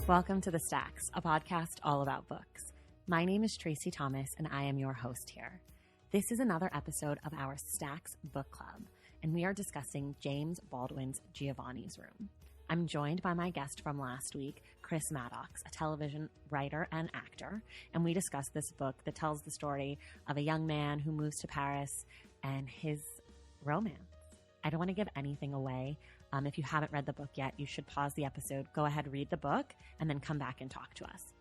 Welcome to The Stacks, a podcast all about books. My name is Tracy Thomas, and I am your host here. This is another episode of our Stacks Book Club, and we are discussing James Baldwin's Giovanni's Room. I'm joined by my guest from last week, Chris Maddox, a television writer and actor, and we discussed this book that tells the story of a young man who moves to Paris and his romance. I don't want to give anything away. If you haven't read the book yet, you should pause the episode, go ahead, read the book, and then come back and talk to us.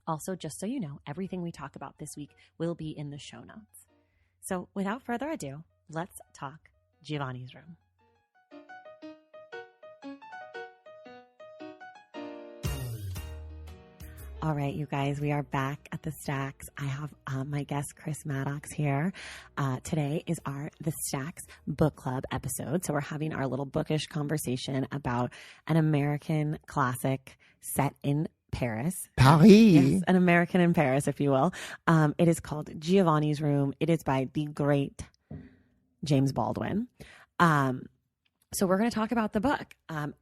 Also, just so you know, everything we talk about this week will be in the show notes. So without further ado, let's talk Giovanni's Room. All right, you guys, we are back at the Stacks. I have my guest, Chris Maddox, here. Today is the Stacks Book Club episode. So we're having our little bookish conversation about an American classic set in Paris. Paris. Yes, an American in Paris, if you will. It is called Giovanni's Room. It is by the great James Baldwin. So we're going to talk about the book. And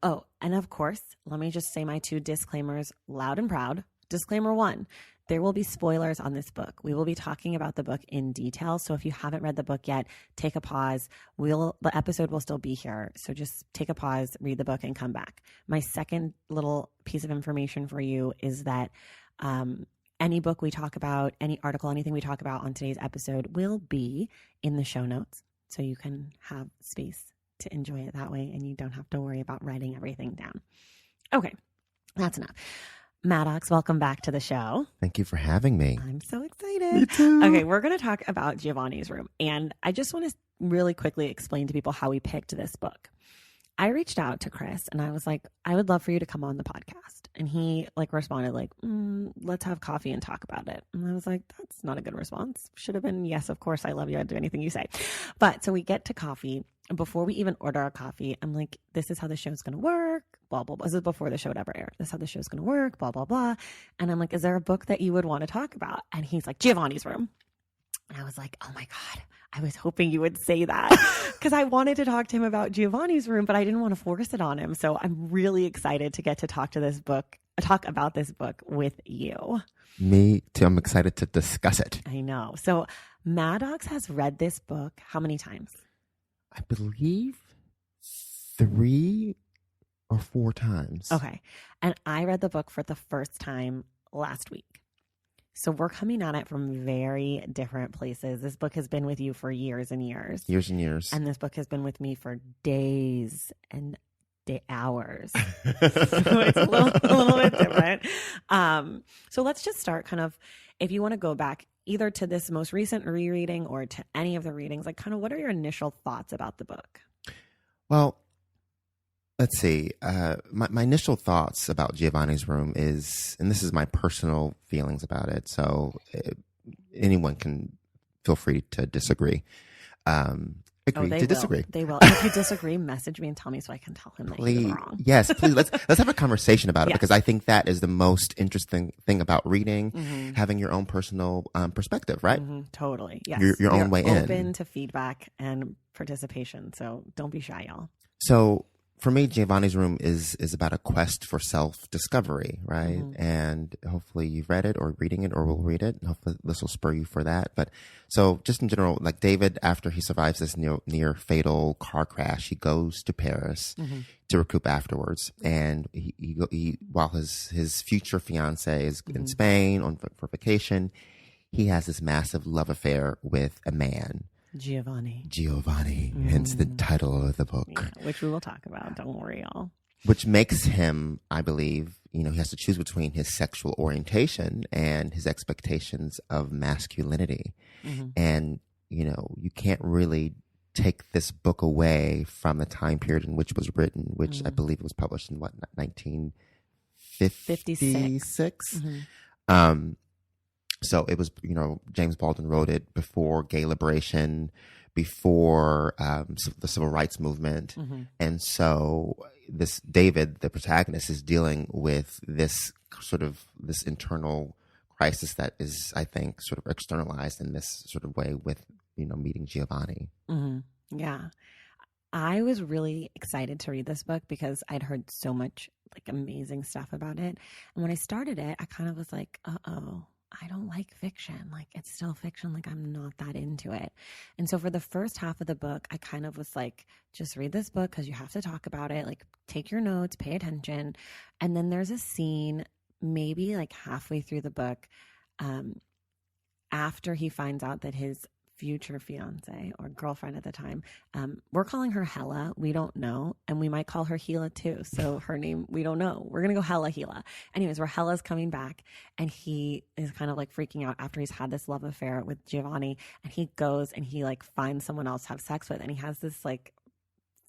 of course, let me just say my two disclaimers loud and proud. Disclaimer 1, there will be spoilers on this book. We will be talking about the book in detail. So if you haven't read the book yet, take a pause. The episode will still be here. So just take a pause, read the book, and come back. My second little piece of information for you is that any book we talk about, any article, anything we talk about on today's episode will be in the show notes. So you can have space to enjoy it that way, and you don't have to worry about writing everything down. Okay, that's enough. Maddox, welcome back to the show. Thank you for having me. I'm so excited. Me too. Okay, we're going to talk about Giovanni's Room. And I just want to really quickly explain to people how we picked this book. I reached out to Chris and I was like, I would love for you to come on the podcast. And he responded let's have coffee and talk about it. And I was like, that's not a good response. Should have been, yes, of course, I love you. I'd do anything you say. But so we get to coffee. And before we even order our coffee, I'm like, this is how the show's going to work. Blah, blah, blah. This is before the show had ever aired. This is how the show's going to work. Blah, blah, blah. And I'm like, is there a book that you would want to talk about? And he's like, Giovanni's Room. And I was like, oh my God, I was hoping you would say that because I wanted to talk to him about Giovanni's Room, but I didn't want to force it on him. So I'm really excited to get to talk about this book with you. Me too. I'm excited to discuss it. I know. So Maddox has read this book how many times? I believe 3 or 4 times. Okay. And I read the book for the first time last week. So we're coming at it from very different places. This book has been with you for years and years. Years and years. And this book has been with me for days and hours. So it's a little bit different. So let's just start if you want to go back either to this most recent rereading or to any of the readings, what are your initial thoughts about the book? Well, let's see. My initial thoughts about Giovanni's Room is, and this is my personal feelings about it, so anyone can feel free to disagree. Disagree. They will. If you disagree, message me and tell me so I can tell him that you're wrong. Yes, please. Let's have a conversation about it because I think that is the most interesting thing about reading, having your own personal perspective, right? Mm-hmm. Totally. Yes. Your own way in. Open to feedback and participation. So don't be shy, y'all. So for me, Giovanni's Room is about a quest for self-discovery, right? Mm-hmm. And hopefully you've read it or reading it or will read it. And hopefully this will spur you for that. But so just in general, David, after he survives this near fatal car crash, he goes to Paris to recoup afterwards. And he while his future fiance is in Spain for vacation, he has this massive love affair with a man. Giovanni, hence the title of the book. Yeah, which we will talk about. Don't worry, y'all. Which makes him, I believe, he has to choose between his sexual orientation and his expectations of masculinity. Mm-hmm. And, you can't really take this book away from the time period in which it was written, which I believe it was published in 1956? Mm-hmm. So it was, James Baldwin wrote it before gay liberation, before the civil rights movement. Mm-hmm. And so this David, the protagonist, is dealing with this internal crisis that is, I think, sort of externalized in this sort of way with, meeting Giovanni. Mm-hmm. Yeah. I was really excited to read this book because I'd heard so much like amazing stuff about it. And when I started it, I kind of was like, uh-oh, I don't like fiction. Like, it's still fiction. Like, I'm not that into it. And so for the first half of the book, I kind of was like, just read this book because you have to talk about it. Like, take your notes, pay attention. And then there's a scene maybe like halfway through the book, after he finds out that his future fiance or girlfriend at the time, we're calling her Hella. We don't know. And we might call her Gila too. So her name, we don't know. We're going to go Hella Gila. Anyways, where Hella's coming back and he is kind of like freaking out after he's had this love affair with Giovanni. And he goes and he like finds someone else to have sex with. And he has this like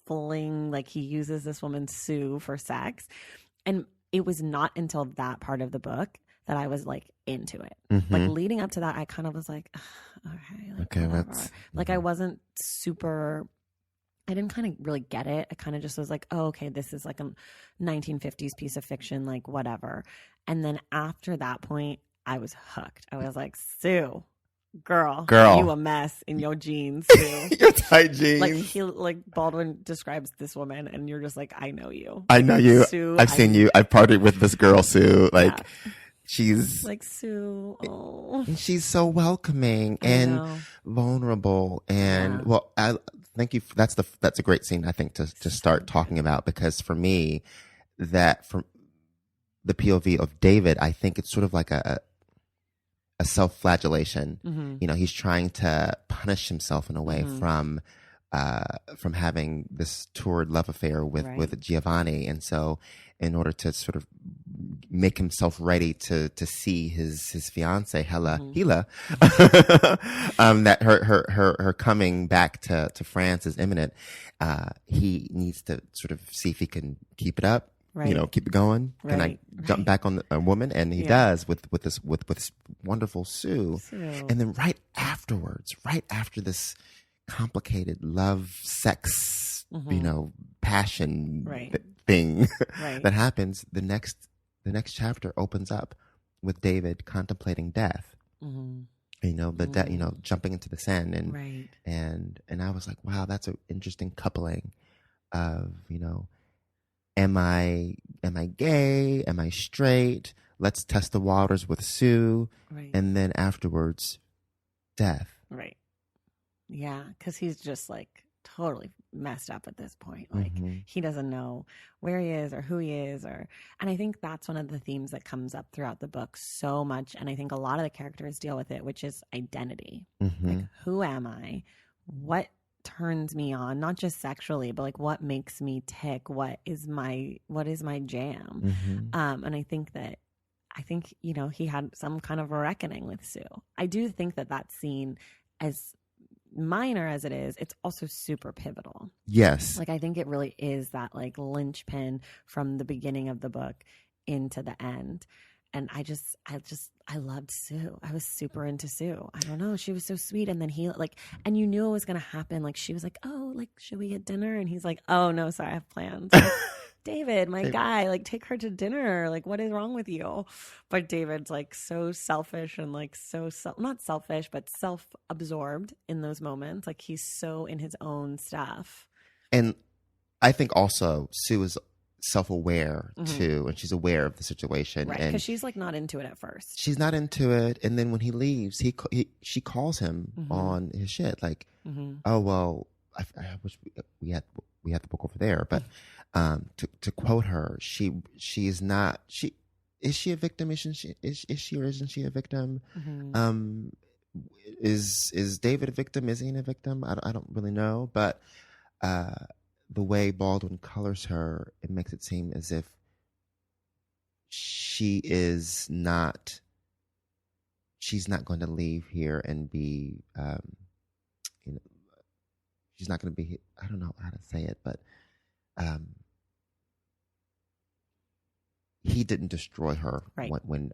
fling, like he uses this woman Sue for sex. And it was not until that part of the book that I was like into it. Mm-hmm. Like leading up to that, I kind of was like, okay, like, okay, whatever. Like I wasn't super, I didn't kind of really get it. I kind of just was like, oh, okay, this is like a 1950s piece of fiction, like whatever. And then after that point, I was hooked. I was like, Sue, girl, you a mess in your jeans, Sue. Your tight jeans. Like Baldwin describes this woman, and you're just like, I know you. I know you. Sue, I've seen you. I've partied with this girl, Sue. Like. Yeah. She's like Sue. Oh. And she's so welcoming and vulnerable. And well, I thank you. That's a great scene, I think, to start talking about, because for me, that from the POV of David, I think it's sort of like a self-flagellation. Mm-hmm. You know, he's trying to punish himself in a way from having this torrid love affair with Giovanni. And so in order to sort of make himself ready to see his fiance Hila, that her coming back to France is imminent. He needs to sort of see if he can keep it up. Right. You know, keep it going. Right. Can I jump back on a woman? And he does with this wonderful Sue. And then right after this complicated love, sex, passion thing that happens, the next chapter opens up with David contemplating death. Mm-hmm. Jumping into the Seine, and I was like, wow, that's an interesting coupling of, am I gay? Am I straight? Let's test the waters with Sue, and then afterwards, death. Right. Yeah, because he's just like totally messed up at this point. Like he doesn't know where he is or who he is, and I think that's one of the themes that comes up throughout the book so much. And I think a lot of the characters deal with it, which is identity. Like, who am I? What turns me on? Not just sexually, but like what makes me tick? What is my jam? And I think he had some kind of a reckoning with Sue. I do think that scene, as minor as it is, it's also super pivotal. Yes. Like I think it really is that like linchpin from the beginning of the book into the end. And I loved Sue. I was super into Sue. I don't know. She was so sweet. And then he and you knew it was going to happen. Like she was like, oh, like, should we get dinner? And he's like, oh no, sorry, I have plans. Like, David, my guy, like take her to dinner. Like, what is wrong with you? But David's like so selfish and like not selfish, but self-absorbed in those moments. Like he's so in his own stuff. And I think also Sue is self-aware too, and she's aware of the situation, right? Because she's like not into it at first. She's not into it, and then when he leaves, she calls him on his shit, like, oh well, I wish we had the book over there, but to quote her, is she a victim? Is she or isn't she a victim? Is David a victim? Is he a victim? I don't really know, but the way Baldwin colors her, it makes it seem as if she's not going to leave here and be, she's not going to be, I don't know how to say it, but he didn't destroy her when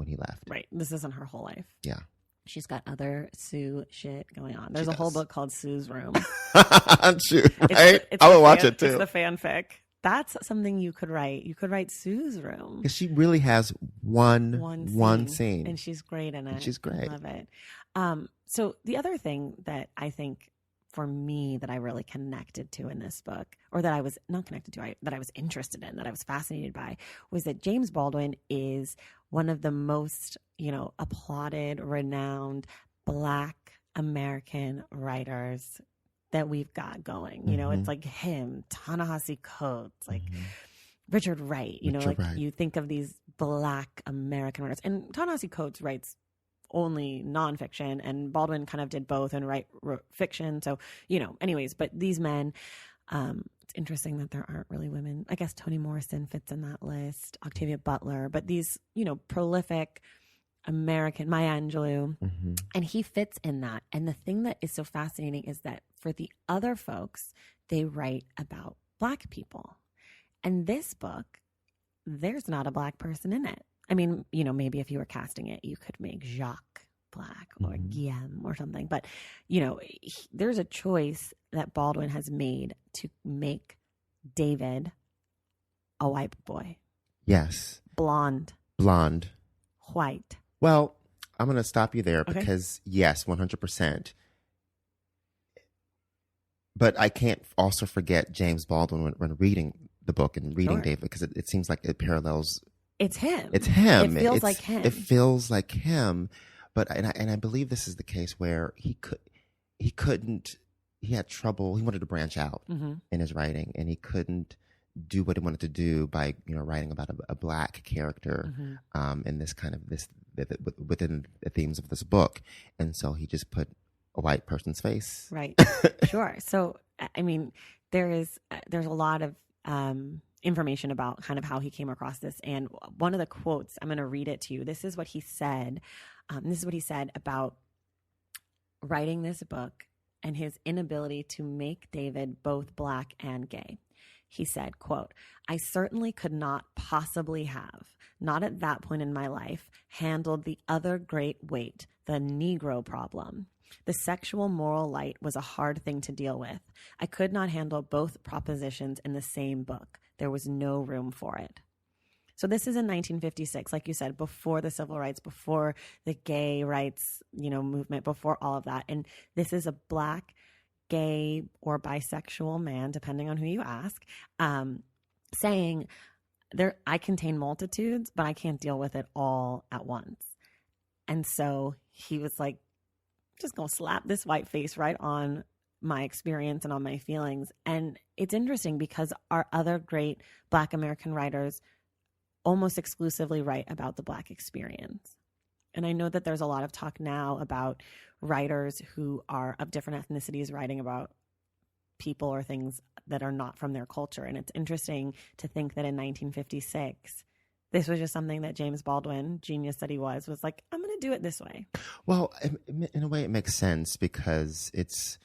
he left. Right. This isn't her whole life. Yeah. She's got other Sue shit going on. There's a whole book called Sue's Room. Right? I would watch it too. It's the fanfic. That's something you could write. You could write Sue's Room. Because she really has one scene. And she's great in it. And she's great. I love it. So the other thing that I think for me that I really connected to in this book, or that I was not connected to, that I was interested in, that I was fascinated by, was that James Baldwin is one of the most, applauded, renowned Black American writers that we've got going. It's like him, Ta-Nehisi Coates, like Richard Wright, Wright. You think of these Black American writers, and Ta-Nehisi Coates writes only nonfiction, and Baldwin kind of did both and wrote fiction. So, anyways, but these men, it's interesting that there aren't really women. I guess Toni Morrison fits in that list, Octavia Butler, but these, prolific American, Maya Angelou, and he fits in that. And the thing that is so fascinating is that for the other folks, they write about Black people. And this book, there's not a Black person in it. I mean, maybe if you were casting it, you could make Jacques Black or Guillaume or something. But, there's a choice that Baldwin has made to make David a white boy. Yes. Blonde. White. Well, I'm going to stop you there because, yes, 100%. But I can't also forget James Baldwin when reading the book and reading David, because it seems like it parallels. It's him. It feels like him. It feels like him. But and I believe this is the case where he had trouble. He wanted to branch out in his writing, and he couldn't do what he wanted to do by writing about a Black character in this kind of within the themes of this book, and so he just put a white person's face. Right. Sure. So I mean, there's a lot of information about kind of how he came across this. And one of the quotes, I'm going to read it to you. This is what he said. This is what he said about writing this book and his inability to make David both Black and gay. He said, quote, "I certainly could not possibly have, not at that point in my life, handled the other great weight, the Negro problem. The sexual moral light was a hard thing to deal with. I could not handle both propositions in the same book. There was no room for it." So this is in 1956, like you said, before the civil rights, before the gay rights, movement, before all of that. And this is a Black, gay, or bisexual man, depending on who you ask, saying, I contain multitudes, but I can't deal with it all at once. And so he was like, just gonna slap this white face right on my experience and on my feelings. And it's interesting because our other great Black American writers almost exclusively write about the Black experience. And I know that there's a lot of talk now about writers who are of different ethnicities writing about people or things that are not from their culture. And it's interesting to think that in 1956, this was just something that James Baldwin, genius that he was like, I'm going to do it this way. Well, in a way, it makes sense because it's,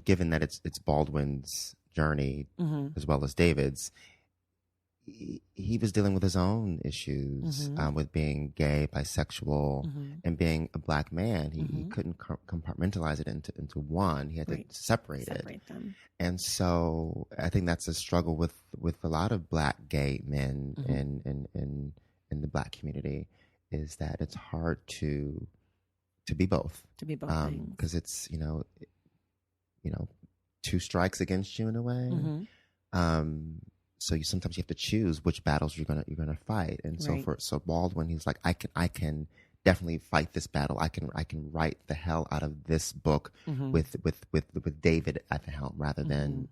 given that it's Baldwin's journey as well as David's, he was dealing with his own issues with being gay, bisexual, and being a Black man. He couldn't compartmentalize it into one. He had to separate them. And so I think that's a struggle with a lot of Black gay men in the Black community, is that it's hard to be both. To be both things. Because it's, two strikes against you in a way. So sometimes you have to choose which battles you're gonna fight, and so Baldwin, he's like, I can definitely fight this battle. I can write the hell out of this book with David at the helm, rather than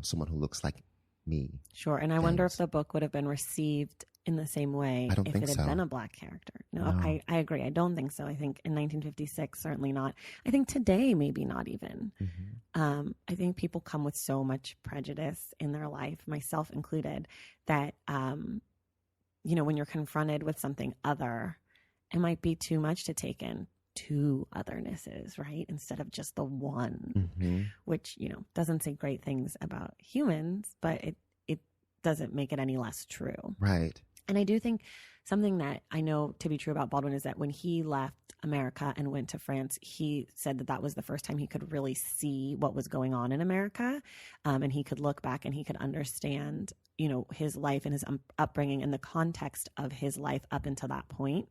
someone who looks like me. Sure, and I wonder if the book would have been received in the same way if it had been a Black character. No. I agree. I don't think so. I think in 1956, certainly not. I think today, maybe not even. I think people come with so much prejudice in their life, myself included, that, when you're confronted with something other, it might be too much to take in. Two othernesses, right? Instead of just the one, which, doesn't say great things about humans, but it doesn't make it any less true. Right. And I do think something that I know to be true about Baldwin is that when he left America and went to France, he said that was the first time he could really see what was going on in America. And he could look back and he could understand, his life and his upbringing and the context of his life up until that point.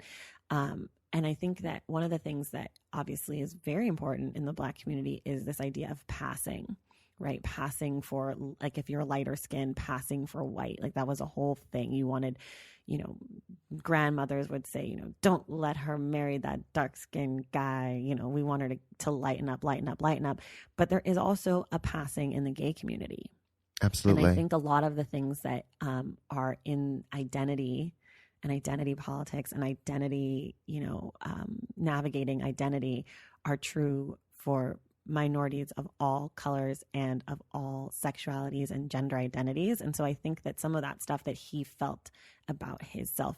And I think that one of the things that obviously is very important in the Black community is this idea of passing, right? Passing for, like, if you're lighter skin, passing for white. Like, that was a whole thing. You wanted, you know, grandmothers would say, you know, don't let her marry that dark skinned guy. You know, we want her to lighten up, lighten up, lighten up. But there is also a passing in the gay community. Absolutely. And I think a lot of the things that are in identity and identity politics and identity, you know, navigating identity are true for minorities of all colors and of all sexualities and gender identities. And so I think that some of that stuff that he felt about his self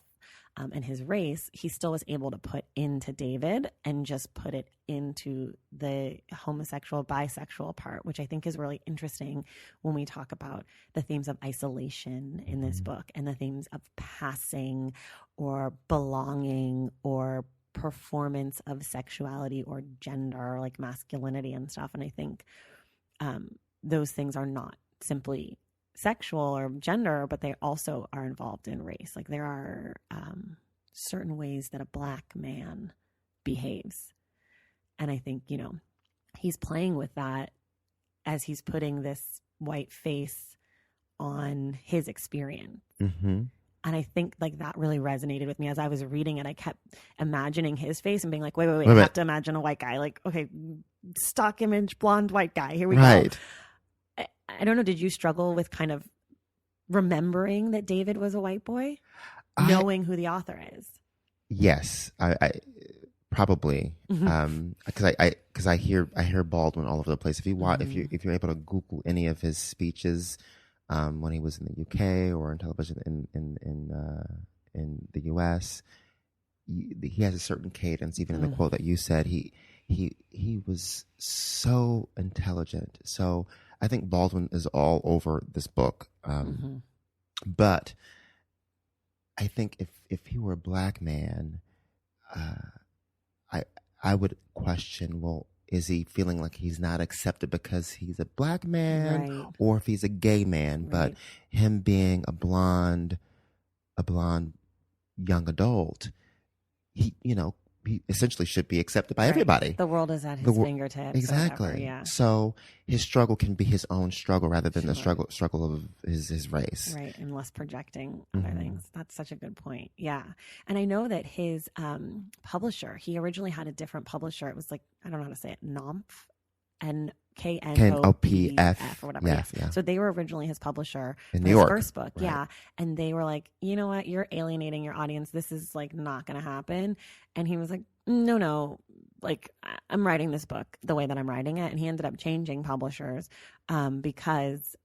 and his race, he still was able to put into David and just put it into the homosexual, bisexual part, which I think is really interesting when we talk about the themes of isolation in this book and the themes of passing or belonging or performance of sexuality or gender, like masculinity and stuff. And I think those things are not simply sexual or gender, but they also are involved in race. Like, there are certain ways that a Black man behaves. And I think, you know, he's playing with that as he's putting this white face on his experience. Mm-hmm. And I think, like, that really resonated with me as I was reading it. I kept imagining his face and being like, wait, I have to imagine a white guy. Like, okay, stock image, blonde white guy. Here we go. I don't know. Did you struggle with kind of remembering that David was a white boy, knowing who the author is? Yes, I probably because I hear Baldwin all over the place. If you watch, if you're able to Google any of his speeches when he was in the UK or in television in the US, he has a certain cadence. Even in the quote that you said, he was so intelligent. So I think Baldwin is all over this book. But I think if he were a Black man, I would question, well, is he feeling like he's not accepted because he's a Black man, or if he's a gay man? But him being a blonde young adult, he essentially should be accepted by everybody. The world is at his fingertips. Exactly. Yeah. So his struggle can be his own struggle rather than the struggle of his race. Right. And less projecting other things. That's such a good point. Yeah. And I know that his publisher, he originally had a different publisher. It was like, I don't know how to say it, NOPF. KNOPF or whatever. Yeah. So they were originally his publisher in for New York. First book. Right. Yeah. And they were like, you know what? You're alienating your audience. This is like not going to happen. And he was like, no. Like, I'm writing this book the way that I'm writing it. And he ended up changing publishers because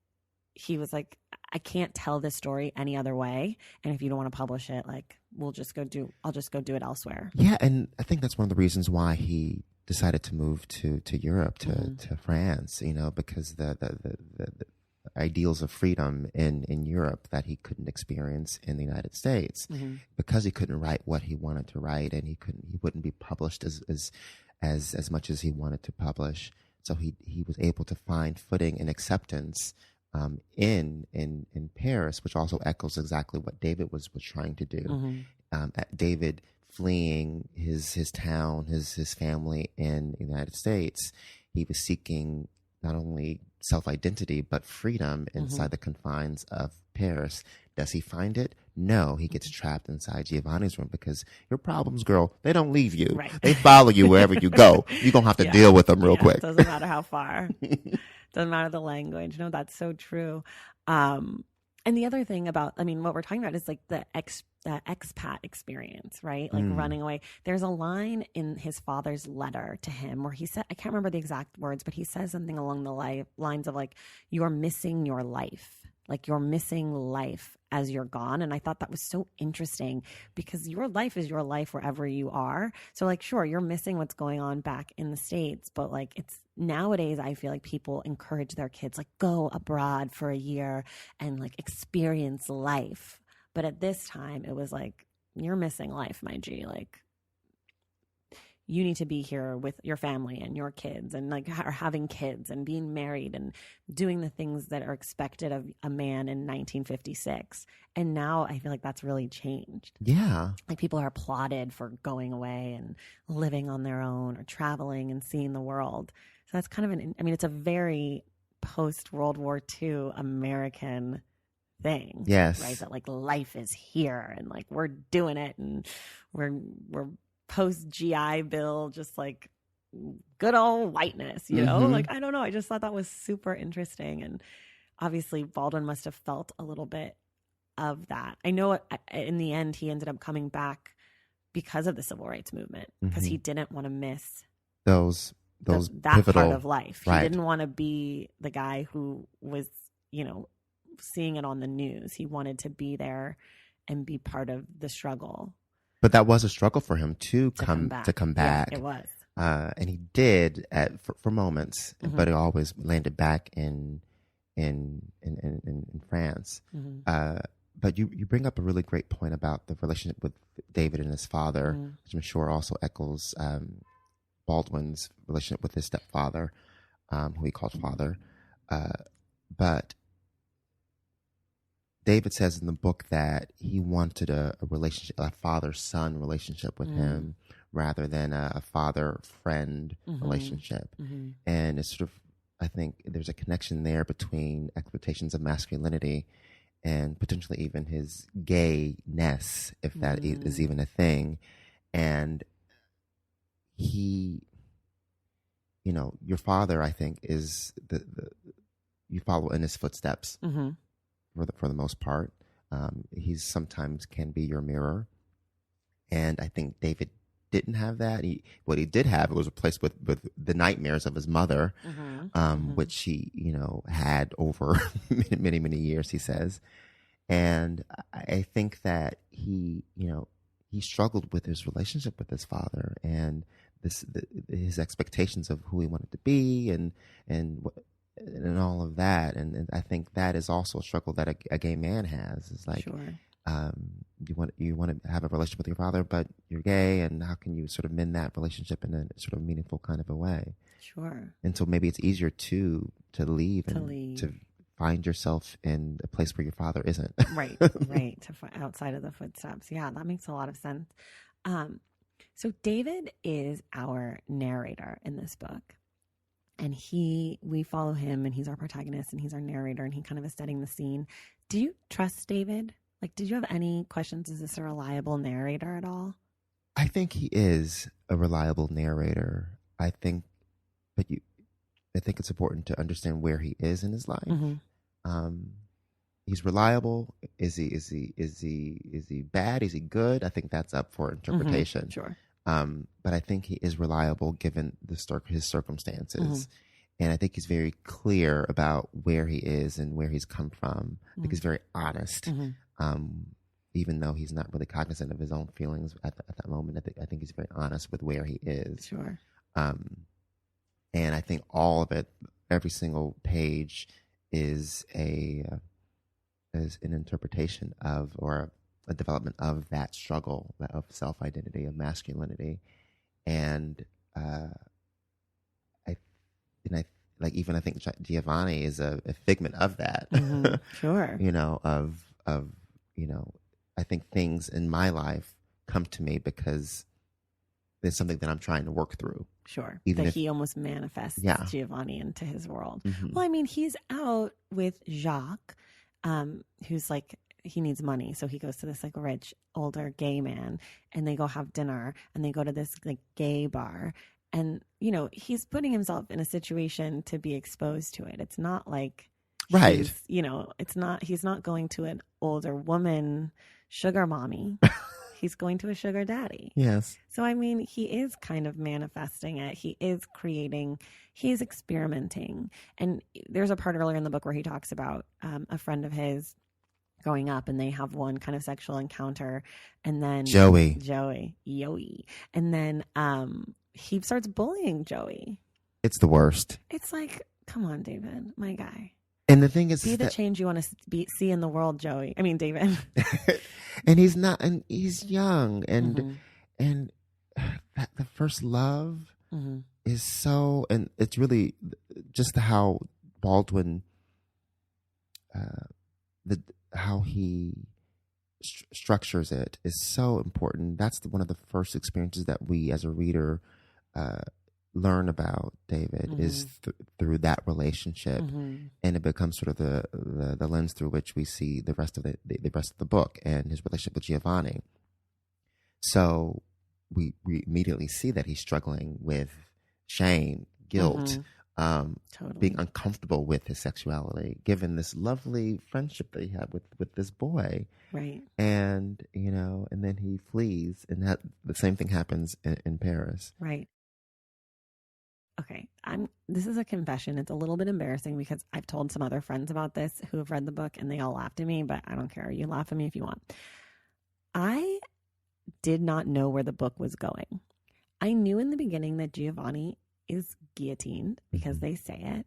he was like, I can't tell this story any other way. And if you don't want to publish it, like, I'll just go do it elsewhere. Yeah. And I think that's one of the reasons why he decided to move to Europe, to France, because the ideals of freedom in Europe that he couldn't experience in the United States, because he couldn't write what he wanted to write, and he wouldn't be published as much as he wanted to publish. So he was able to find footing and acceptance in Paris, which also echoes exactly what David was trying to do. David fleeing his town, his family in the United States, he was seeking not only self-identity but freedom inside the confines of Paris. Does he find it? No, he gets trapped inside Giovanni's room because your problems, girl, they don't leave you. Right. They follow you wherever you go. You're going to have to deal with them real quick. Doesn't matter how far. Doesn't matter the language. No, that's so true. And the other thing about, what we're talking about is like the expat experience, right? Like running away. There's a line in his father's letter to him where he said, I can't remember the exact words, but he says something along the lines of like, you're missing your life. Like, you're missing life as you're gone. And I thought that was so interesting because your life is your life wherever you are. So like, sure, you're missing what's going on back in the States, but like, it's nowadays, I feel like people encourage their kids, like, go abroad for a year and like experience life. But at this time, it was like, you're missing life, my G. Like, you need to be here with your family and your kids and like are having kids and being married and doing the things that are expected of a man in 1956. And now I feel like that's really changed. Yeah. Like people are applauded for going away and living on their own or traveling and seeing the world. So that's kind of it's a very post World War II American thing. Yes. Right. That like life is here and like we're doing it and we're post GI Bill, just like good old whiteness, you know? Like, I don't know. I just thought that was super interesting. And obviously Baldwin must have felt a little bit of that. I know in the end, he ended up coming back because of the civil rights movement, because he didn't want to miss that pivotal part of life. Right. He didn't want to be the guy who was, you know, seeing it on the news. He wanted to be there and be part of the struggle. But that was a struggle for him to come back. Yeah, it was. And he did for moments, but it always landed back in France. But you bring up a really great point about the relationship with David and his father, which I'm sure also echoes Baldwin's relationship with his stepfather, who he called father. But David says in the book that he wanted a relationship, a father-son relationship with him, rather than a father-friend relationship. And it's sort of, I think there's a connection there between expectations of masculinity and potentially even his gayness, if that is even a thing. And he, you know, your father, I think, is you follow in his footsteps. For the most part, he sometimes can be your mirror, and I think David didn't have that. What he did have was replaced with the nightmares of his mother, which he, you know, had over many years. He says, and I think that he, you know, he struggled with his relationship with his father and his expectations of who he wanted to be and all of that, and I think that is also a struggle that a gay man has. It's like, you want to have a relationship with your father, but you're gay, and how can you sort of mend that relationship in a sort of meaningful kind of a way? Sure. And so maybe it's easier to leave to find yourself in a place where your father isn't. Right. Outside of the footsteps. Yeah, that makes a lot of sense. So David is our narrator in this book. And we follow him, and he's our protagonist, and he's our narrator, and he kind of is setting the scene. Do you trust David? Like, did you have any questions? Is this a reliable narrator at all? I think he is a reliable narrator. I think it's important to understand where he is in his life. He's reliable. Is he bad? Is he good? I think that's up for interpretation. Sure. But I think he is reliable given his circumstances. And I think he's very clear about where he is and where he's come from. I think he's very honest, even though he's not really cognizant of his own feelings at that moment. I think he's very honest with where he is. Sure. And I think all of it, every single page, is an interpretation of or a development of that struggle of self-identity, of masculinity. And I think Giovanni is a figment of that. Sure. You know, I think things in my life come to me because there's something that I'm trying to work through. Sure. Even he almost manifests Giovanni into his world. Well, I mean, he's out with Jacques, who's like, he needs money. So he goes to this like rich, older gay man, and they go have dinner, and they go to this like gay bar. And, you know, he's putting himself in a situation to be exposed to it. It's not like, right. He's not going to an older woman sugar mommy. He's going to a sugar daddy. Yes. So, I mean, he is kind of manifesting it. He is creating, he is experimenting. And there's a part earlier in the book where he talks about a friend of his growing up, and they have one kind of sexual encounter, and then Joey. And then he starts bullying Joey. It's the worst. It's like, come on, David, my guy. And the thing is, be the change you want to see in the world, Joey. I mean, David. And he's not, and he's young, and that the first love Mm-hmm. is so, and it's really just how Baldwin, how he structures it is so important. That's one of the first experiences that we as a reader learn about David is through that relationship, and it becomes sort of the lens through which we see the rest of the rest of the book and his relationship with Giovanni. So we immediately see that he's struggling with shame, guilt, Totally. being uncomfortable with his sexuality, given this lovely friendship that he had with this boy. Right. And, and then he flees, and the same thing happens in Paris. Right. Okay. This is a confession. It's a little bit embarrassing because I've told some other friends about this who have read the book and they all laughed at me, but I don't care. You laugh at me if you want. I did not know where the book was going. I knew in the beginning that Giovanni is guillotined because they say it,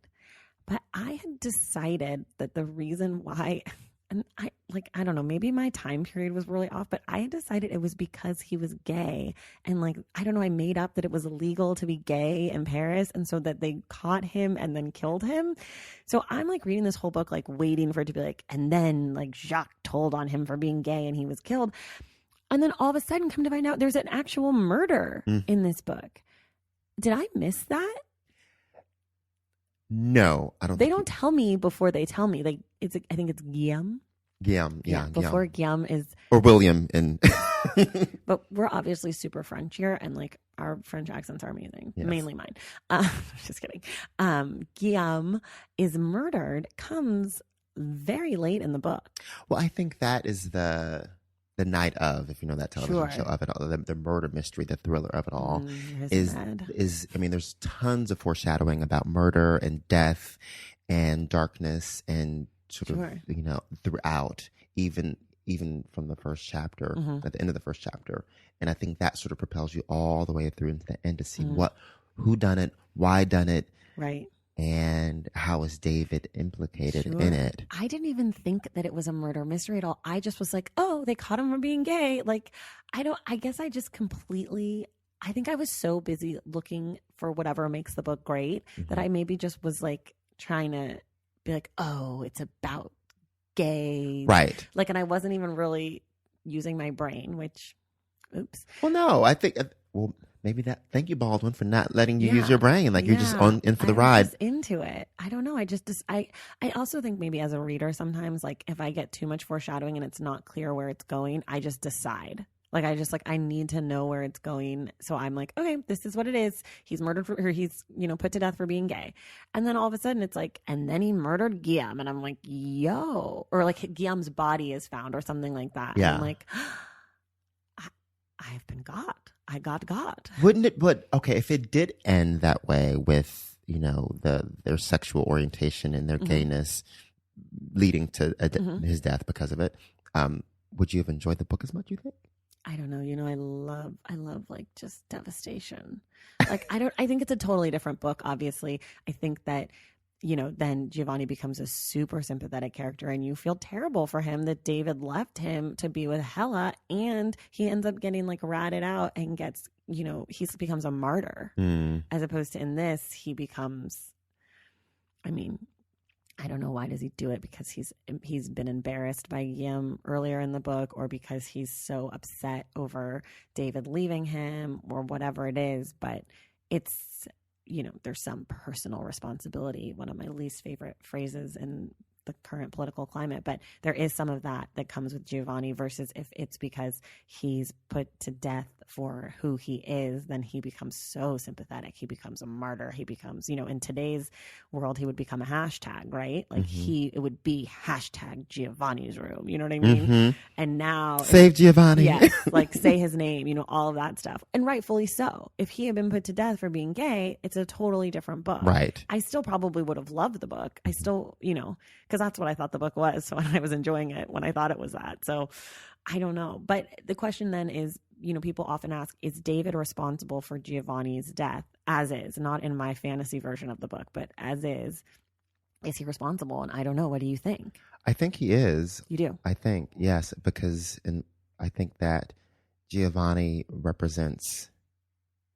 but I had decided that the reason why, and I don't know, maybe my time period was really off, but I had decided it was because he was gay. And I don't know, I made up that it was illegal to be gay in Paris. And so that they caught him and then killed him. So I'm reading this whole book, waiting for it to be and then Jacques told on him for being gay and he was killed. And then all of a sudden come to find out there's an actual murder in this book. Did I miss that? No, I don't. They don't tell me before they tell me. I think it's Guillaume. Guillaume, yeah. Before Guillaume is... Or William. But we're obviously super French here, and our French accents are amazing. Yes. Mainly mine. Just kidding. Guillaume is murdered, comes very late in the book. Well, I think that is the night of, if you know that television show of it all, the murder mystery, the thriller of it all is there's tons of foreshadowing about murder and death and darkness and sort of, throughout, even from the first chapter, at the end of the first chapter. And I think that sort of propels you all the way through into the end to see who done it, why done it. Right. And how is David implicated in it? I didn't even think that it was a murder mystery at all. I just was oh, they caught him for being gay. I guess I just completely, I think I was so busy looking for whatever makes the book great that I maybe just was trying to be oh, it's about gay. Right. And I wasn't even really using my brain, which, oops. Well, no, I think, maybe that. Thank you, Baldwin, for not letting you use your brain. You're just in for the ride. Just into it. I don't know. I also think maybe as a reader sometimes, if I get too much foreshadowing and it's not clear where it's going, I just decide. I need to know where it's going. So I'm okay, this is what it is. He's murdered or he's, put to death for being gay. And then all of a sudden it's and then he murdered Guillaume. And I'm yo. Or Guillaume's body is found or something like that. Yeah. And I'm I've been got. I got God. Wouldn't it? But okay, if it did end that way with their sexual orientation and their gayness leading to his death because of it, would you have enjoyed the book as much? You think? I don't know. I love just devastation. I think it's a totally different book. Obviously, I think that. Then Giovanni becomes a super sympathetic character and you feel terrible for him that David left him to be with Hella and he ends up getting ratted out and gets, he becomes a martyr as opposed to in this, he becomes, I don't know. Why does he do it? Because he's been embarrassed by Guillaume earlier in the book or because he's so upset over David leaving him or whatever it is, but it's, there's some personal responsibility, one of my least favorite phrases in the current political climate, but there is some of that comes with Giovanni versus if it's because he's put to death for who he is, then he becomes so sympathetic. He becomes a martyr. He becomes, in today's world, he would become a hashtag, right? It would be hashtag Giovanni's room. You know what I mean? And now save Giovanni. Yes. Say his name, all of that stuff. And rightfully so. If he had been put to death for being gay, it's a totally different book. Right. I still probably would have loved the book. I still, because that's what I thought the book was. So I was enjoying it when I thought it was that. So I don't know. But the question then is, people often ask, is David responsible for Giovanni's death as is? Not in my fantasy version of the book, but as is he responsible? And I don't know. What do you think? I think he is. You do? I think, yes, because I think that Giovanni represents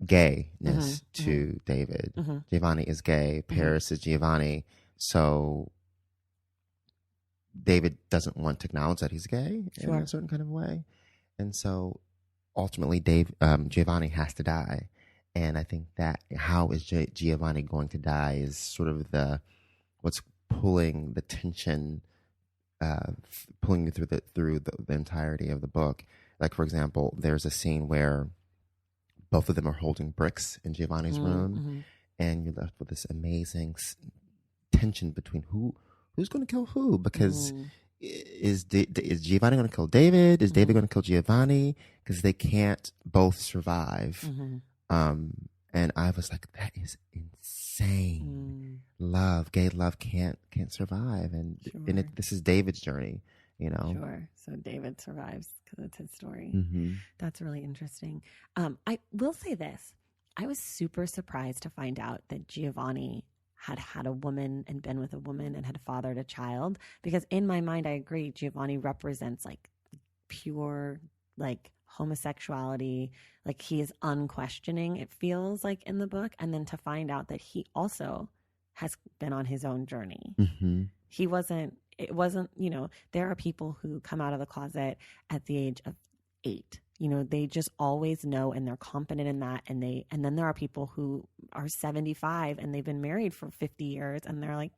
gayness to David. Giovanni is gay. Paris is Giovanni. So David doesn't want to acknowledge that he's gay in a certain kind of way. And so ultimately Giovanni has to die. And I think that how is Giovanni going to die is sort of what's pulling the tension, pulling you through the entirety of the book. Like, for example, there's a scene where both of them are holding bricks in Giovanni's room, and you're left with this amazing tension between who's going to kill who, because is Giovanni going to kill David? Is David going to kill Giovanni? Because they can't both survive. And I was like, that is insane. Gay love can't survive, and this is David's journey, you know. Sure. So David survives because it's his story. That's really interesting. I will say this: I was super surprised to find out that Giovanni had a woman and been with a woman and had fathered a child, because in my mind, I agree, Giovanni represents like pure like homosexuality. Like, he is unquestioning, it feels like, in the book. And then to find out that he also has been on his own journey. It wasn't, you know, there are people who come out of the closet at the age of 8. You know, they just always know, and they're confident in that. And then there are people who are 75 and they've been married for 50 years and they're like,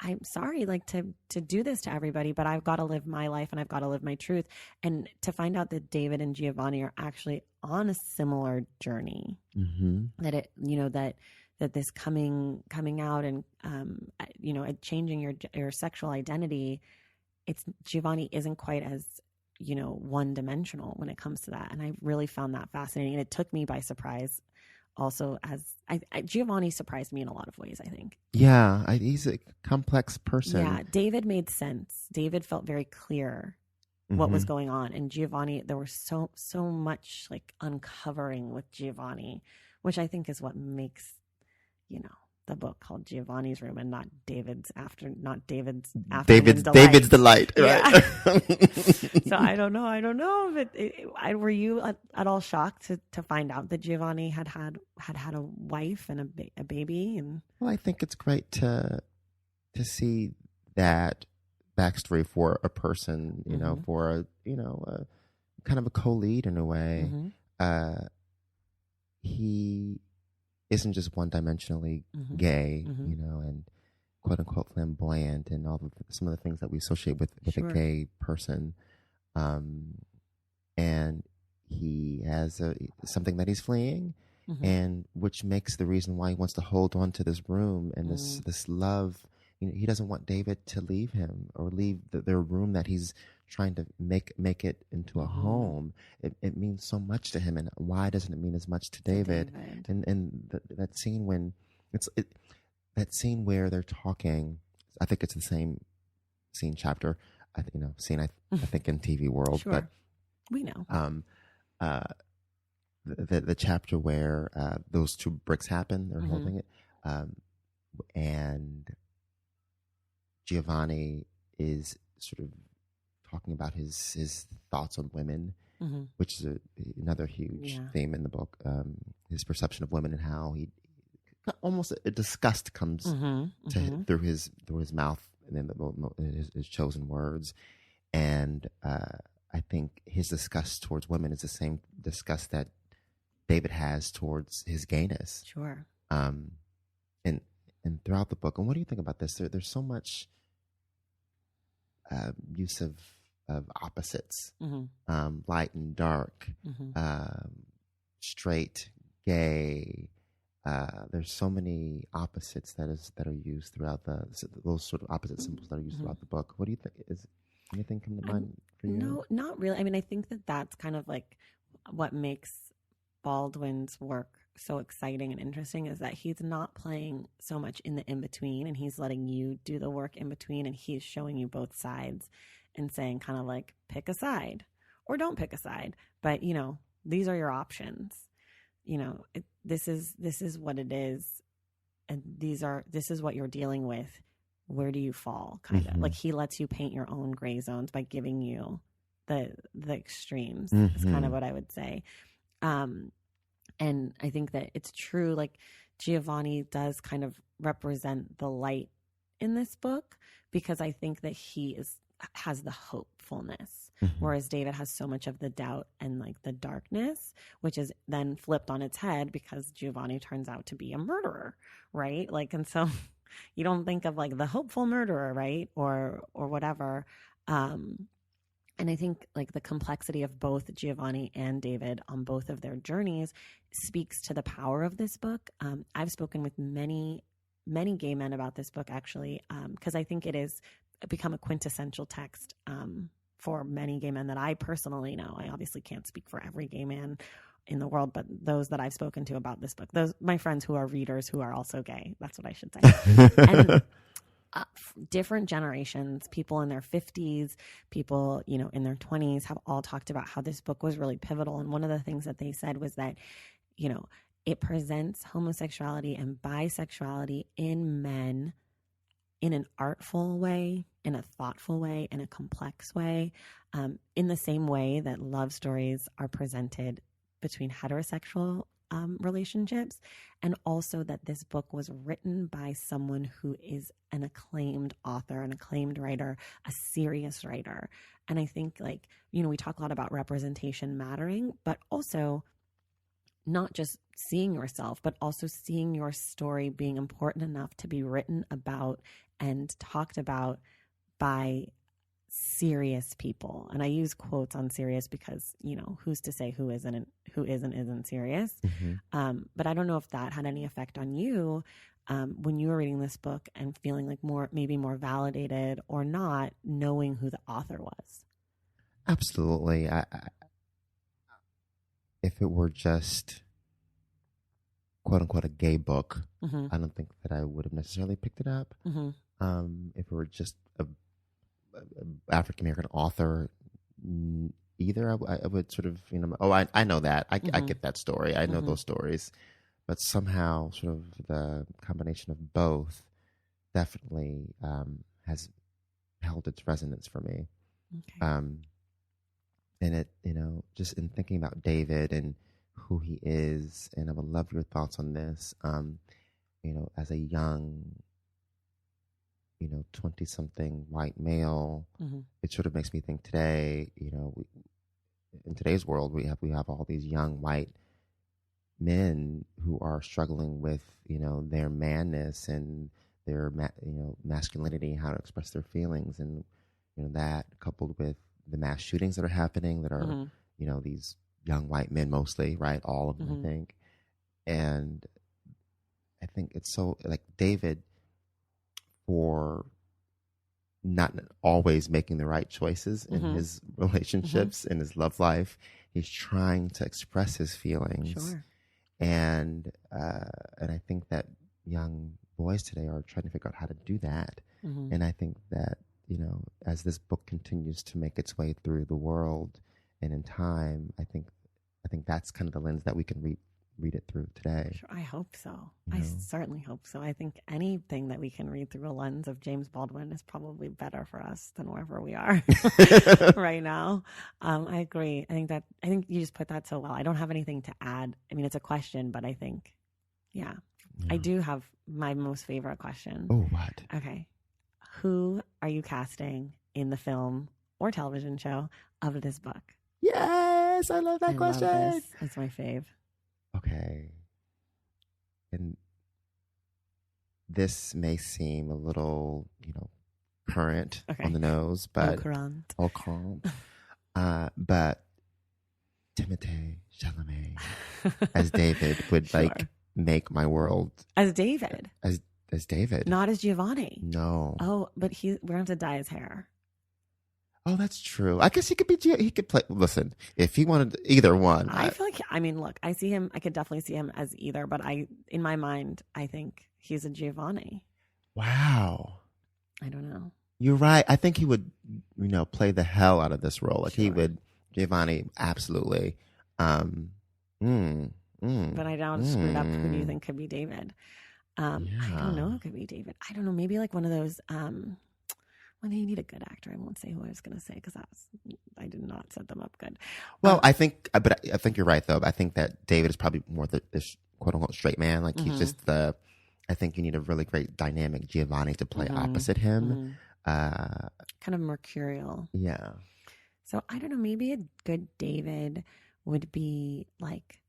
I'm sorry, like, to do this to everybody, but I've got to live my life and I've got to live my truth. And to find out that David and Giovanni are actually on a similar journey, that it, you know, that this coming out and, you know, changing your sexual identity, Giovanni isn't quite as, you know, one dimensional when it comes to that. And I really found that fascinating. And it took me by surprise. Also, as Giovanni surprised me in a lot of ways, I think. Yeah, he's a complex person. Yeah, David made sense. David felt very clear what was going on. And Giovanni, there was so much like uncovering with Giovanni, which I think is what makes, you know, the book called Giovanni's Room and not David's David's Delight. Yeah. Right. So I don't know. But were you at all shocked to find out that Giovanni had a wife and a baby? And well, I think it's great to see that backstory for a person, you know, for a kind of a co-lead in a way. He isn't just one-dimensionally gay, you know, and quote unquote flamboyant, and some of the things that we associate with a gay person. And he has something that he's fleeing, and which makes the reason why he wants to hold on to this room and this love. You know, he doesn't want David to leave him or leave their room that he's trying to make it into a home. It means so much to him, and why doesn't it mean as much to David? And that scene when that scene where they're talking, I think it's the same chapter. I think in TV world, but we know the chapter where those two bricks happen. They're holding it, and Giovanni is sort of talking about his thoughts on women, which is another huge theme in the book. His perception of women and how he almost a disgust comes through his mouth and then his chosen words. And I think his disgust towards women is the same disgust that David has towards his gayness. Sure. And throughout the book, and what do you think about this? There's so much use of opposites, light and dark, straight, gay. There's so many opposites that are used throughout those sort of opposite symbols that are used throughout the book. What do you think? Is anything come to mind for you? No, not really. I mean, I think that's kind of like what makes Baldwin's work so exciting and interesting, is that he's not playing so much in the in-between, and he's letting you do the work in between, and he's showing you both sides and saying kind of like, pick a side or don't pick a side, but you know, these are your options. You know, this is what it is, and this is what you're dealing with. Where do you fall? Kind of like he lets you paint your own gray zones by giving you the extremes. Is kind of what I would say. And I think that it's true. Like Giovanni does kind of represent the light in this book, because I think that has the hopefulness, whereas David has so much of the doubt and like the darkness, which is then flipped on its head because Giovanni turns out to be a murderer, right? Like, and so you don't think of like the hopeful murderer, right? Or whatever. And I think like the complexity of both Giovanni and David on both of their journeys speaks to the power of this book. I've spoken with many gay men about this book, actually, because I think it has become a quintessential text for many gay men that I personally know. I obviously can't speak for every gay man in the world, but those that I've spoken to about this book, those my friends who are readers who are also gay, that's what I should say. And different generations, people in their 50s, people, in their 20s, have all talked about how this book was really pivotal. And one of the things that they said was that, it presents homosexuality and bisexuality in men in an artful way, in a thoughtful way, in a complex way, in the same way that love stories are presented between heterosexual relationships, and also that this book was written by someone who is an acclaimed author, an acclaimed writer, a serious writer. And I think we talk a lot about representation mattering, but also not just seeing yourself, but also seeing your story being important enough to be written about and talked about by serious people. And I use quotes on serious because, who's to say who isn't serious. But I don't know if that had any effect on you when you were reading this book and feeling like maybe more validated or not, knowing who the author was. Absolutely. If it were just quote unquote a gay book, I don't think that I would have necessarily picked it up. If it were just a African American author, either I would sort of I know that I get that story, I know those stories, but somehow sort of the combination of both definitely has held its resonance for me. And it just in thinking about David and who he is, and I would love your thoughts on this. As a young 20-something white male, it sort of makes me think today, in today's world, we have all these young white men who are struggling with, their manness and their, masculinity, how to express their feelings. And, that coupled with the mass shootings that are happening that are, these young white men mostly, right? All of them, I think. And I think it's so like David, for not always making the right choices in his relationships, in his love life. He's trying to express his feelings. Sure. And I think that young boys today are trying to figure out how to do that. And I think that, as this book continues to make its way through the world and in time, I think that's kind of the lens that we can read it through today. Sure, I hope so. I certainly hope so. I think anything that we can read through a lens of James Baldwin is probably better for us than wherever we are right now. I agree. I think you just put that so well. I don't have anything to add. I mean, it's a question, but I think, yeah. I do have my most favorite question. Oh, what? Okay. Who are you casting in the film or television show of this book? Yes, I love that question. Love this. That's my fave. Okay. And this may seem a little, current on the nose, but au courant. But Timothée Chalamet as David would make my world. As David. As David. Not as Giovanni. No. Oh, but we're going to have to dye his hair. Oh, that's true. I guess he could play. Listen, if he wanted either one. I feel like, look, I see him. I could definitely see him as either, but in my mind, I think he's a Giovanni. Wow. I don't know. You're right. I think he would, play the hell out of this role. Like he would, Giovanni, absolutely. But I don't screwed up. Who do you think could be David? I don't know who could be David. I don't know. Maybe like one of those, Well, you need a good actor. I won't say who I was going to say because I did not set them up good. Well, I think you're right though. I think that David is probably more the quote unquote straight man. Like he's just I think you need a really great dynamic Giovanni to play opposite him. Kind of mercurial. Yeah. So I don't know. Maybe a good David would be like,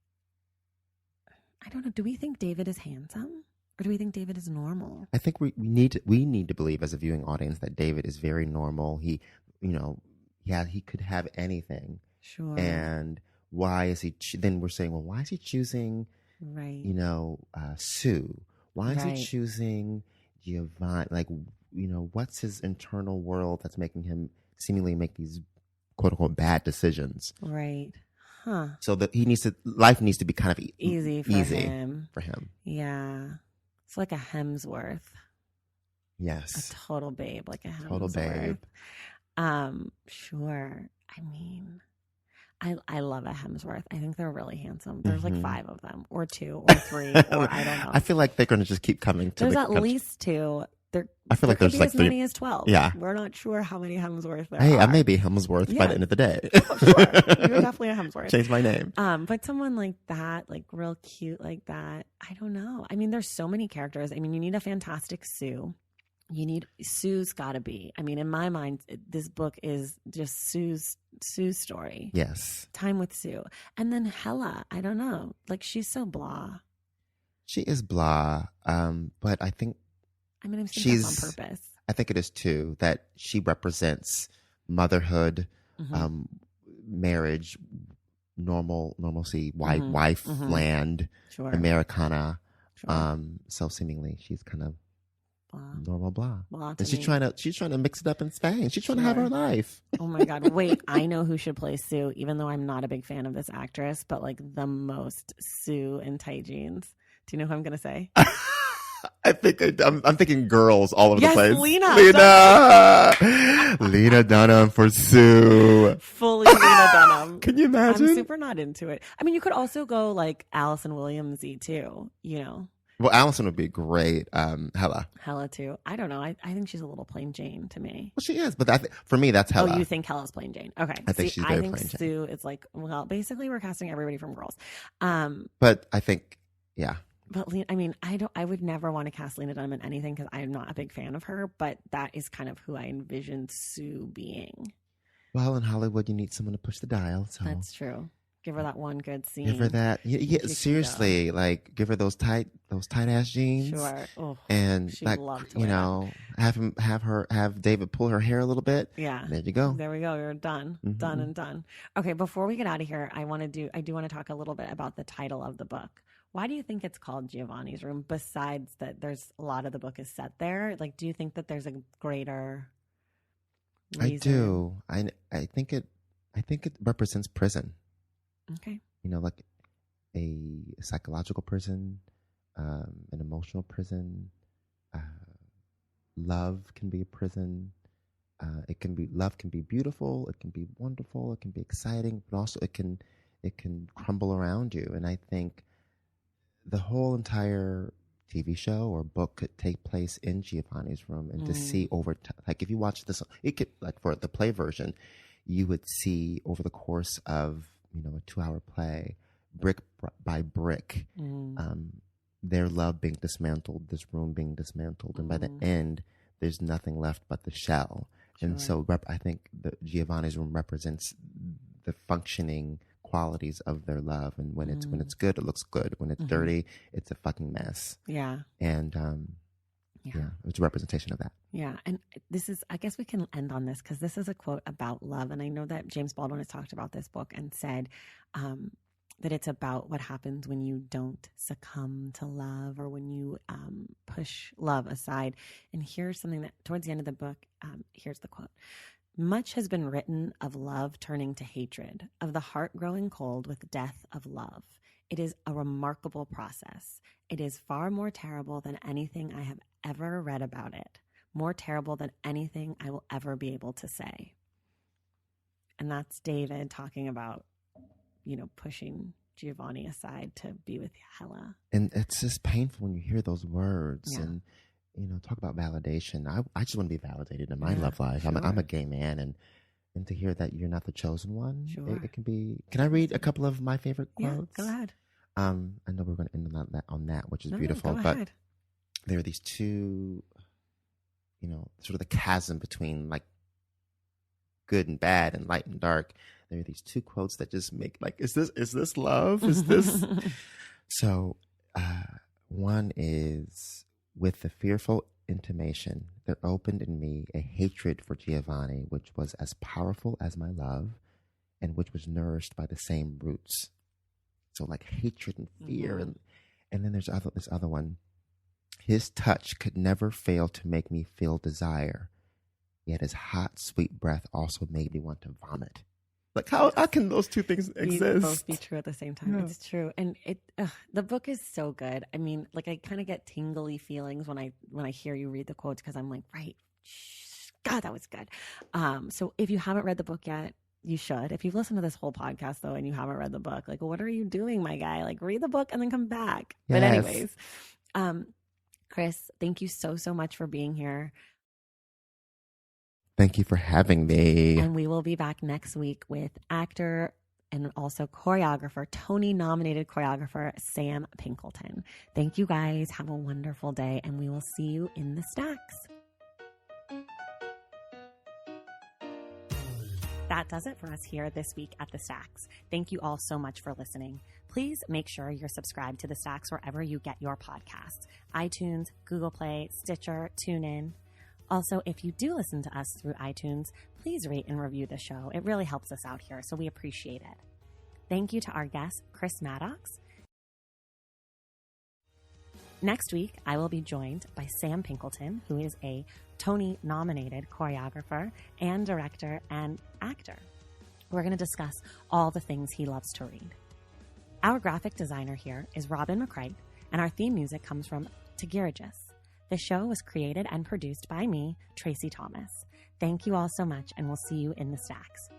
I don't know. Do we think David is handsome? Or do we think David is normal? I think we need to believe as a viewing audience that David is very normal. He, he could have anything. Sure. And why is he? Then we're saying, well, why is he choosing? Right. Sue. Why is he choosing Giovanni? Like, what's his internal world that's making him seemingly make these quote unquote bad decisions? Right. Huh. So that life needs to be kind of easy for him. Yeah. It's like a Hemsworth. Yes. A total babe, like a Hemsworth. Total babe. Sure. I mean, I love a Hemsworth. I think they're really handsome. There's like 5 of them, or 2, or 3, or I don't know. I feel like they're going to just keep coming to There's at least 2. I feel like there's like as many as 12. Yeah. We're not sure how many Hemsworth there are. Hey, I may be Hemsworth by the end of the day. Oh, sure. You're definitely a Hemsworth. Change my name. But someone like that, like real cute like that, I don't know. I mean, there's so many characters. I mean, you need a fantastic Sue. Sue's gotta be. I mean, in my mind, this book is just Sue's story. Yes. Time with Sue. And then Hella, I don't know. Like, she's so blah. She is blah. But I think I think that's on purpose. I think it is too, that she represents motherhood, marriage, normalcy, wife, land, sure. Americana. Sure. So seemingly she's kind of blah. Normal blah. And she's trying to mix it up in Spain. She's trying to have her life. Oh my God. Wait, I know who should play Sue, even though I'm not a big fan of this actress, but like the most Sue in tight jeans. Do you know who I'm going to say? I think I'm thinking girls all over the place. Lena Dunham for Sue. Fully Lena Dunham. Can you imagine? I'm super not into it. I mean, you could also go like Allison Williams-y too, you know. Well, Allison would be great. Hella too. I don't know. I think she's a little plain Jane to me. Well, she is, but for me, that's Hella. Oh, you think Hella's plain Jane? Okay. I think she's very plain Jane. Sue is like, well, basically we're casting everybody from Girls. But I think, yeah. But I mean, I would never want to cast Lena Dunham in anything because I'm not a big fan of her. But that is kind of who I envisioned Sue being. Well, in Hollywood, you need someone to push the dial. So that's true. Give her that one good scene. Give her that. Yeah, seriously, like give her those tight ass jeans. Sure. Oh, and like, have David pull her hair a little bit. Yeah. There you go. There we go. You're done. Mm-hmm. Done and done. Okay. Before we get out of here, I do want to talk a little bit about the title of the book. Why do you think it's called Giovanni's Room? Besides that, there's a lot of the book is set there. Like, do you think that there's a greater reason? I do. I think it represents prison. Okay. You know, like a psychological prison, an emotional prison. Love can be a prison. Love can be beautiful. It can be wonderful. It can be exciting, but also it can crumble around you. And I think the whole entire TV show or book could take place in Giovanni's room, and to see over time, like if you watch this, it could, like for the play version, you would see over the course of a 2-hour play, brick by brick, their love being dismantled, this room being dismantled, and by the end, there's nothing left but the shell. Sure. And so I think Giovanni's room represents the functioning qualities of their love, and when it's good, it looks good. When it's dirty, it's a fucking mess. Yeah. And it's a representation of that. Yeah. And this is, I guess we can end on this because this is a quote about love. And I know that James Baldwin has talked about this book and said that it's about what happens when you don't succumb to love or when you push love aside. And here's something that towards the end of the book, here's the quote. Much has been written of love turning to hatred, of the heart growing cold with death of love. It is a remarkable process. It is far more terrible than anything I have ever read about it, more terrible than anything I will ever be able to say. And that's David talking about, pushing Giovanni aside to be with Hella. And it's just painful when you hear those words. Yeah. And talk about validation. I just want to be validated in my Yeah, love life. sure. I'm a gay man, and to hear that you're not the chosen one, Sure. it can be. Can I read a couple of my favorite quotes? Yeah, go ahead. I know we're going to end on that, which is No, beautiful. go But ahead. there are these two, sort of the chasm between like good and bad and light and dark. There are these two quotes that just make like, is this love? Is this? So one is, with the fearful intimation, there opened in me a hatred for Giovanni, which was as powerful as my love, and which was nourished by the same roots. So like hatred and fear, and then there's this other one. His touch could never fail to make me feel desire, yet his hot, sweet breath also made me want to vomit. Like how can those two things exist? Both be true at the same time. Yeah. It's true, and the book is so good. I mean, like I kind of get tingly feelings when I hear you read the quotes, because I'm like, right, God, that was good. So if you haven't read the book yet, you should. If you've listened to this whole podcast though and you haven't read the book, like, what are you doing, my guy? Like, read the book and then come back. Yes. But anyways, Chris, thank you so much for being here. Thank you for having me. And we will be back next week with actor and also choreographer, Tony-nominated choreographer, Sam Pinkleton. Thank you guys. Have a wonderful day, and we will see you in the stacks. That does it for us here this week at The Stacks. Thank you all so much for listening. Please make sure you're subscribed to The Stacks wherever you get your podcasts: iTunes, Google Play, Stitcher, TuneIn. Also, if you do listen to us through iTunes, please rate and review the show. It really helps us out here, so we appreciate it. Thank you to our guest, Chris Maddox. Next week, I will be joined by Sam Pinkleton, who is a Tony-nominated choreographer and director and actor. We're going to discuss all the things he loves to read. Our graphic designer here is Robin McCright, and our theme music comes from Tegirigis. The show was created and produced by me, Tracy Thomas. Thank you all so much, and we'll see you in the stacks.